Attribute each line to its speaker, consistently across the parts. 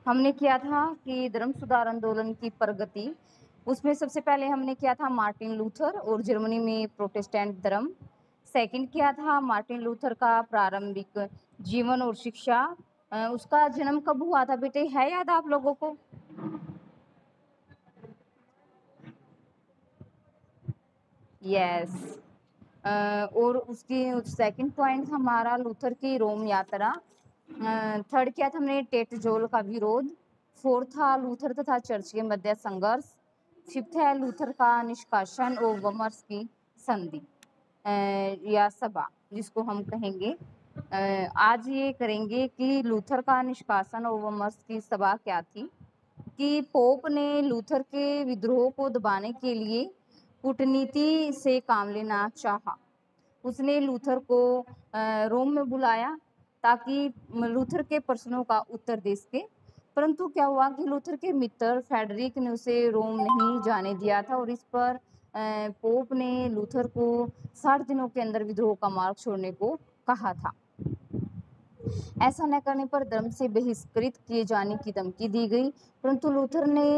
Speaker 1: हमने किया था कि धर्म सुधार आंदोलन की प्रगति, उसमें सबसे पहले हमने किया था मार्टिन लूथर और जर्मनी में प्रोटेस्टेंट धर्म। सेकंड किया था मार्टिन लूथर का प्रारंभिक जीवन और शिक्षा। उसका जन्म कब हुआ था बेटे, है याद आप लोगों को? यस। और उसकी सेकंड पॉइंट हमारा लूथर की रोम यात्रा। थर्ड किया था हमने टेटजोल का विरोध। फोर्थ था लूथर तथा चर्च के मध्य संघर्ष। फिफ्थ है लूथर का निष्कासन और वर्मर्स की संधि या सभा जिसको हम कहेंगे। आज ये करेंगे कि लूथर का निष्कासन और वर्मर्स की सभा क्या थी, कि पोप ने लूथर के विद्रोह को दबाने के लिए कूटनीति से काम लेना चाहा। उसने लूथर को रोम में बुलाया ताकि लूथर के प्रश्नों का उत्तर दे सके, परंतु क्या हुआ कि लूथर के मित्र फेडरिक ने उसे रोम नहीं जाने दिया था और इस पर पोप ने लूथर को 60 दिनों के अंदर विद्रोह का मार्ग छोड़ने को कहा था। ऐसा न करने पर धर्म से बहिष्कृत किए जाने की धमकी दी गई, परंतु लूथर ने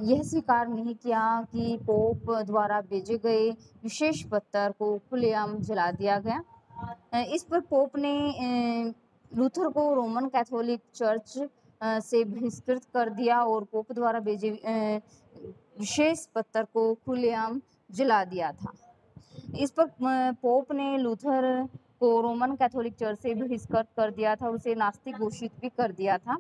Speaker 1: यह स्वीकार नहीं किया कि पोप द्वारा भेजे गए विशेष पत्र को खुलेआम जला दिया गया। इस पर पोप ने लूथर को रोमन कैथोलिक चर्च से बहिष्कृत कर दिया और पोप द्वारा भेजे विशेष पत्र को खुलेआम जला दिया था। इस पर पोप ने लूथर को रोमन कैथोलिक चर्च से बहिष्कृत कर दिया था, उसे नास्तिक घोषित भी कर दिया था।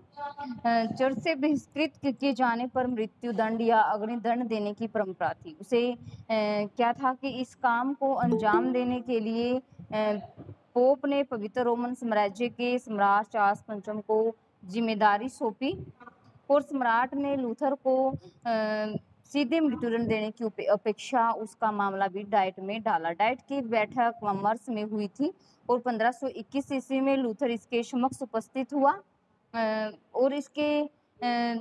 Speaker 1: चर्च से बहिष्कृत किए जाने पर मृत्यु दंड या अग्निदंड देने की परंपरा थी। उसे क्या था कि इस काम को अंजाम देने के लिए पोप ने पवित्र रोमन साम्राज्य के सम्राट चार्ल्स पंचम को जिम्मेदारी सौंपी और सम्राट ने लूथर को सीधे मृत्युदंड देने की अपेक्षा उसका मामला भी डाइट में डाला। डाइट की बैठक वर्मर्स में हुई थी और 1521 ईस्वी में लूथर इसके समक्ष उपस्थित हुआ और इसके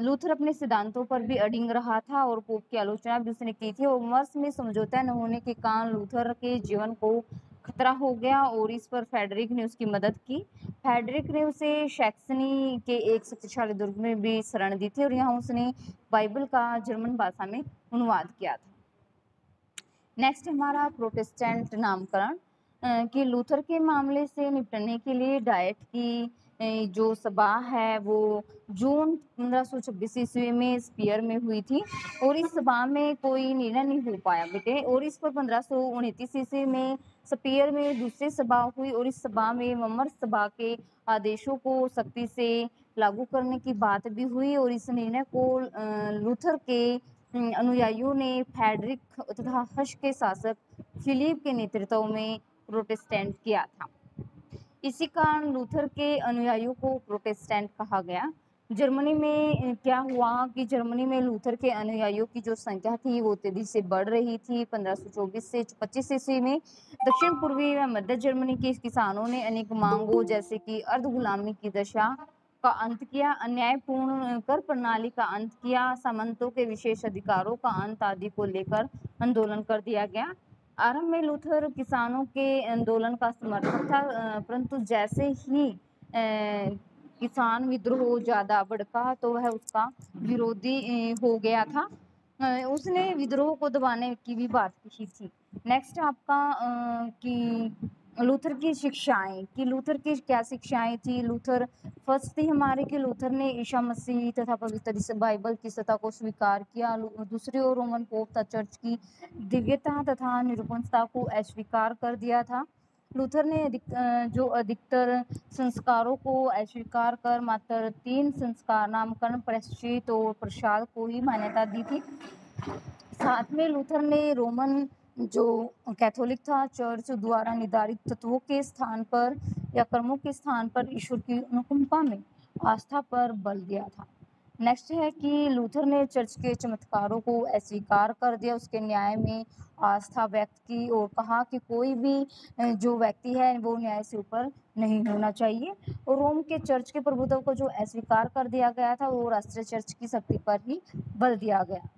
Speaker 1: लूथर अपने सिद्धांतों पर भी अडिग रहा था और पोप की आलोचना भी उसने की थी और वर्मर्स में समझौता न होने के कारण लूथर के जीवन को खतरा हो गया और इस पर फेडरिक ने उसकी मदद की। फेडरिक ने उसे सैक्सनी के एक शक्तिशाली दुर्ग में भी शरण दी थी और यहाँ उसने बाइबल का जर्मन भाषा में अनुवाद किया था। नेक्स्ट हमारा प्रोटेस्टेंट नामकरण कि लूथर के मामले से निपटने के लिए डाइट की जो सभा है वो जून 1526 ईस्वी में स्पीयर में हुई थी और इस सभा में कोई निर्णय नहीं हो पाया बेटे। और इस पर 1529 ईस्वी में स्पीयर में दूसरी सभा हुई और इस सभा में वर्मर्स सभा के आदेशों को सख्ती से लागू करने की बात भी हुई और इस निर्णय को लूथर के अनुयायियों ने फेडरिक तथा हर्ष के शासक फिलिप के नेतृत्व में प्रोटेस्टेंट किया था। इसी कारण लूथर के अनुयायियों को प्रोटेस्टेंट कहा गया। जर्मनी में क्या हुआ कि जर्मनी में लूथर के अनुयायियों की जो संख्या थी वो तेजी से बढ़ रही थी। 1524 से 25 ईस्वी में दक्षिण पूर्वी व मध्य जर्मनी के किसानों ने अनेक मांगों जैसे कि अर्ध गुलामी की दशा का अंत किया, अन्यायपूर्ण कर प्रणाली का अंत किया, सामंतों के विशेष अधिकारों का अंत आदि को लेकर आंदोलन कर दिया गया। आरंभ में लूथर किसानों के आंदोलन का समर्थक था, परंतु जैसे ही किसान विद्रोह ज्यादा भड़का तो वह उसका विरोधी हो गया था। उसने विद्रोह को दबाने की भी बात की थी। नेक्स्ट आपका कि लूथर की शिक्षाएं, कि लूथर की क्या शिक्षाएं थी। लूथर फर्स्ट थी हमारे कि लूथर ने ईसा मसीह तथा पवित्र बाइबल की सत्ता को स्वीकार किया। दूसरी ओर रोमन पोप तथा चर्च की दिव्यता तथा निरूपणता को अस्वीकार कर दिया था। लूथर ने जो अधिकतर संस्कारों को अस्वीकार कर मात्र 3 संस्कार नामकरण, प्रायश्चित और प्रसाद को ही मान्यता दी थी। साथ में लूथर ने रोमन जो कैथोलिक था चर्च द्वारा निर्धारित तत्वों के स्थान पर या कर्मों के स्थान पर ईश्वर की अनुकंपा में आस्था पर बल दिया था। नेक्स्ट है कि लूथर ने चर्च के चमत्कारों को अस्वीकार कर दिया, उसके न्याय में आस्था व्यक्त की और कहा कि कोई भी जो व्यक्ति है वो न्याय से ऊपर नहीं होना चाहिए। और रोम के चर्च के प्रभुत्व को जो अस्वीकार कर दिया गया था वो राष्ट्रीय चर्च की शक्ति पर ही बल दिया गया।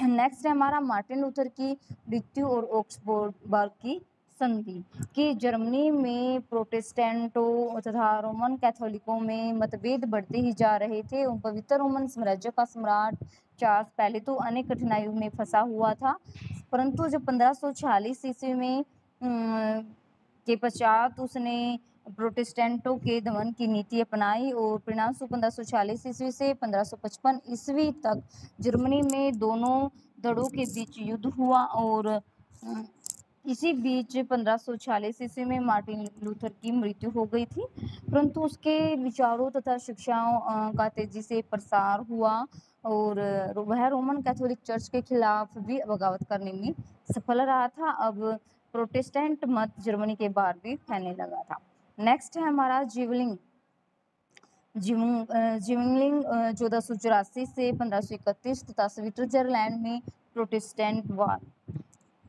Speaker 1: नेक्स्ट है हमारा मार्टिन लूथर की मृत्यु और ऑक्सबर्ग की संधि कि जर्मनी में प्रोटेस्टेंटों तथा रोमन कैथोलिकों में मतभेद बढ़ते ही जा रहे थे। पवित्र रोमन साम्राज्य का सम्राट चार्ल्स पहले तो अनेक कठिनाइयों में फंसा हुआ था, परंतु जब 1546 ईस्वी में के पश्चात उसने प्रोटेस्टेंटों के दमन की नीति अपनाई और परिणाम 1540 ईस्वी से 1555 ईस्वी तक जर्मनी में दोनों दलों के बीच युद्ध हुआ और इसी बीच 1546 ईस्वी में मार्टिन लूथर की मृत्यु हो गई थी, परंतु उसके विचारों तथा शिक्षाओं का तेजी से प्रसार हुआ और वह रोमन कैथोलिक चर्च के खिलाफ भी बगावत करने में सफल रहा था। अब प्रोटेस्टेंट मत जर्मनी के बाहर भी फैलने लगा था। नेक्स्ट है हमारा जीवलिंग। जीवलिंग 1484 से 1531 तथा स्विट्जरलैंड में प्रोटेस्टेंट वार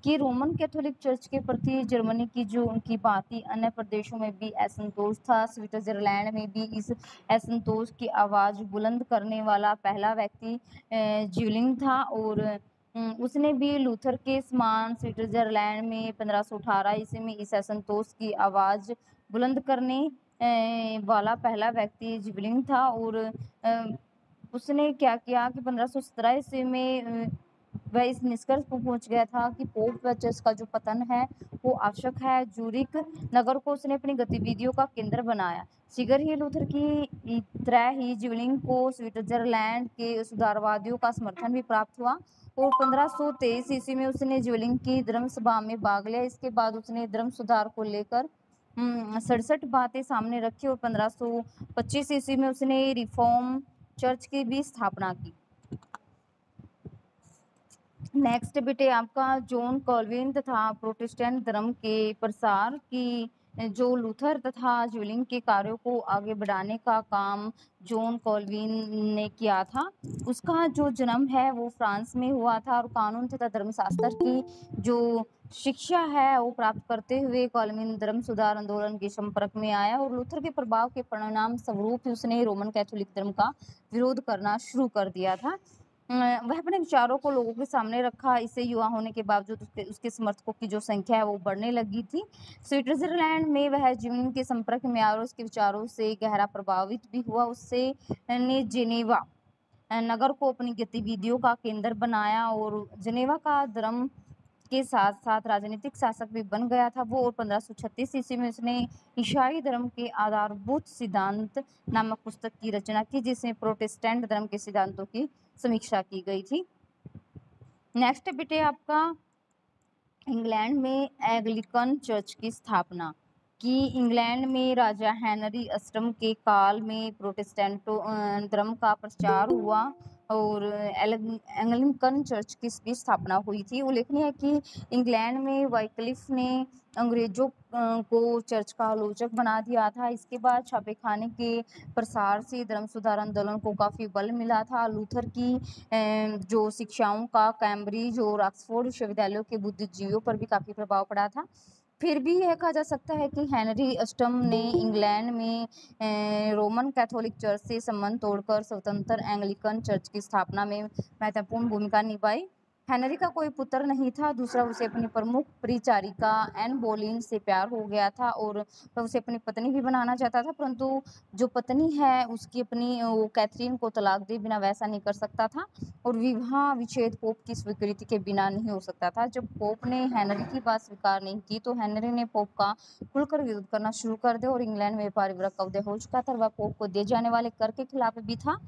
Speaker 1: कि रोमन कैथोलिक चर्च के प्रति जर्मनी की जो उनकी भांति अन्य प्रदेशों में भी असंतोष था। स्विट्जरलैंड में भी इस असंतोष की आवाज बुलंद करने वाला पहला व्यक्ति जीवलिंग था और उसने भी लूथर के समान स्विट्जरलैंड में 1518 ईस्वी में इस असंतोष की आवाज बुलंद करने वाला पहला व्यक्ति जीवलिंग था और उसने क्या किया कि 1517 ईस्वी में वह इस निष्कर्ष पर पहुंच गया था कि पोप व चर्च का जो पतन है वो आवश्यक है। जूरिक नगर को उसने अपनी गतिविधियों का केंद्र बनाया। शीघ्र ही लूथर की तरह ही जीवलिंग को स्विट्जरलैंड के सुधारवादियों का समर्थन भी प्राप्त हुआ और 1523 ईस्वी में उसने जीवलिंग की धर्म सभा में भाग लिया। इसके बाद उसने धर्म सुधार को लेकर 67 बातें सामने रखी और 1525 ईस्वी में उसने रिफॉर्म चर्च की भी स्थापना की। नेक्स्ट बेटे आपका जॉन कॉल्विन तथा प्रोटेस्टेंट धर्म के प्रसार की जो लूथर तथा ज्वेलिंग के कार्यों को आगे बढ़ाने का काम जॉन कॉल्विन ने किया था। उसका जो जन्म है वो फ्रांस में हुआ था और कानून तथा धर्मशास्त्र की जो शिक्षा है वो प्राप्त करते हुए कॉल्विन धर्म सुधार आंदोलन के संपर्क में आया और लूथर के प्रभाव के परिणाम स्वरूप उसने रोमन कैथोलिक धर्म का विरोध करना शुरू कर दिया था। वह अपने विचारों को लोगों के सामने रखा। इससे युवा होने के बावजूद उसके समर्थकों की जो संख्या है वो बढ़ने लगी थी। स्विट्जरलैंड में वह जीवन के संपर्क में आया और उसके विचारों से गहरा प्रभावित भी हुआ। उससे ने जेनेवा नगर को अपनी गतिविधियों का केंद्र बनाया और जेनेवा का धर्म के साथ साथ राजनीतिक शासक भी बन गया था वो। और 1536 ईस्वी में उसने ईसाई धर्म के आधारभूत सिद्धांत नामक पुस्तक की रचना की जिसमें प्रोटेस्टेंट धर्म के सिद्धांतों की समीक्षा की गई थी। नेक्स्ट बेटे आपका इंग्लैंड में एंग्लिकन चर्च की स्थापना कि इंग्लैंड में राजा हेनरी अष्टम के काल में प्रोटेस्टेंट धर्म का प्रचार हुआ और एंग्लिकन चर्च की भी स्थापना हुई थी। उल्लेखनीय है कि इंग्लैंड में वाइक्लिफ ने अंग्रेजों को चर्च का आलोचक बना दिया था। इसके बाद छापेखाने के प्रसार से धर्म सुधार आंदोलन को काफ़ी बल मिला था। लूथर की जो शिक्षाओं का कैम्ब्रिज और ऑक्सफोर्ड विश्वविद्यालयों के बुद्धिजीवियों पर भी काफ़ी प्रभाव पड़ा था। फिर भी यह कहा जा सकता है कि हेनरी अष्टम ने इंग्लैंड में रोमन कैथोलिक चर्च से संबंध तोड़कर स्वतंत्र एंग्लिकन चर्च की स्थापना में महत्वपूर्ण भूमिका निभाई। हेनरी का कोई पुत्र नहीं था। दूसरा, उसे अपनी प्रमुख परिचारिका एन बोलीन से प्यार हो गया था और वह उसे अपनी पत्नी भी बनाना चाहता था, परंतु जो पत्नी है उसकी अपनी वो कैथरीन को तलाक दे बिना वैसा नहीं कर सकता था और विवाह विच्छेद पोप की स्वीकृति के बिना नहीं हो सकता था। जब पोप ने हेनरी की बात स्वीकार नहीं की तो हेनरी ने पोप का खुलकर विरोध करना शुरू कर दिया और इंग्लैंड में व्यापारी वर्ग का उदय हो चुका था। वह पोप को दिए जाने वाले कर के खिलाफ भी था।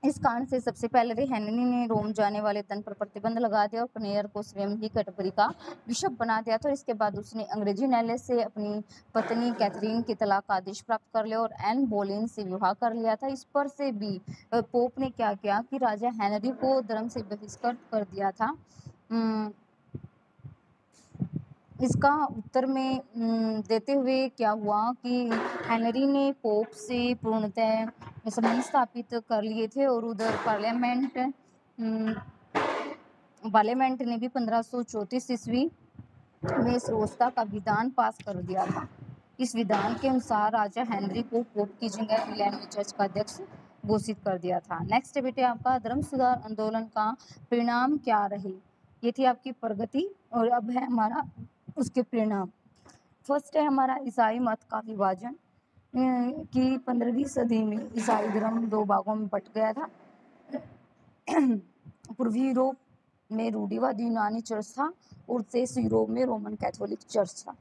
Speaker 1: इस कारण से सबसे पहले हेनरी ने रोम जाने वाले धन पर प्रतिबंध लगा दिया और कनेर को स्वयं ही कैटबरी का बिशप बना दिया था। इसके बाद उसने अंग्रेजी न्यायालय से अपनी पत्नी कैथरीन के तलाक का आदेश प्राप्त कर लिया और एन बोलीन से विवाह कर लिया था। इस पर से भी पोप ने क्या किया कि राजा हेनरी को धर्म से बहिष्कृत कर दिया था। इसका उत्तर में देते हुए क्या हुआ कि हेनरी ने पोप से पूर्णतः संबंध स्थापित कर लिए थे और उधर पार्लियामेंट ने भी 1534 ईस्वी में श्रोता का विधान पास कर दिया था। इस विधान के अनुसार राजा हेनरी को पोप की जगह इंग्लैंड में चर्च का अध्यक्ष घोषित कर दिया था। नेक्स्ट बेटे आपका धर्म सुधार आंदोलन का परिणाम क्या रहे। ये थी आपकी प्रगति और अब है हमारा उसके परिणाम। फर्स्ट है हमारा ईसाई मत का विभाजन कि 15वीं सदी में ईसाई धर्म 2 भागों में बट गया था। पूर्वी यूरोप में रूढ़िवादी यूनानी चर्च था और शेष यूरोप में रोमन कैथोलिक चर्च था।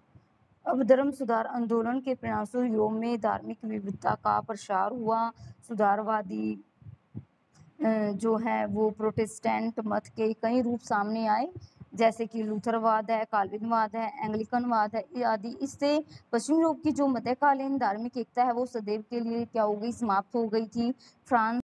Speaker 1: अब धर्म सुधार आंदोलन के परिणामस्वरूप यूरोप में धार्मिक विविधता का प्रसार हुआ। सुधारवादी जो है वो प्रोटेस्टेंट मत के कई रूप सामने आए, जैसे कि लूथरवाद है, काल्विनवाद है, एंग्लिकनवाद है आदि। इससे पश्चिमी यूरोप की जो मध्यकालीन धार्मिक एकता है वो सदैव के लिए क्या हो गई, समाप्त हो गई थी। फ्रांस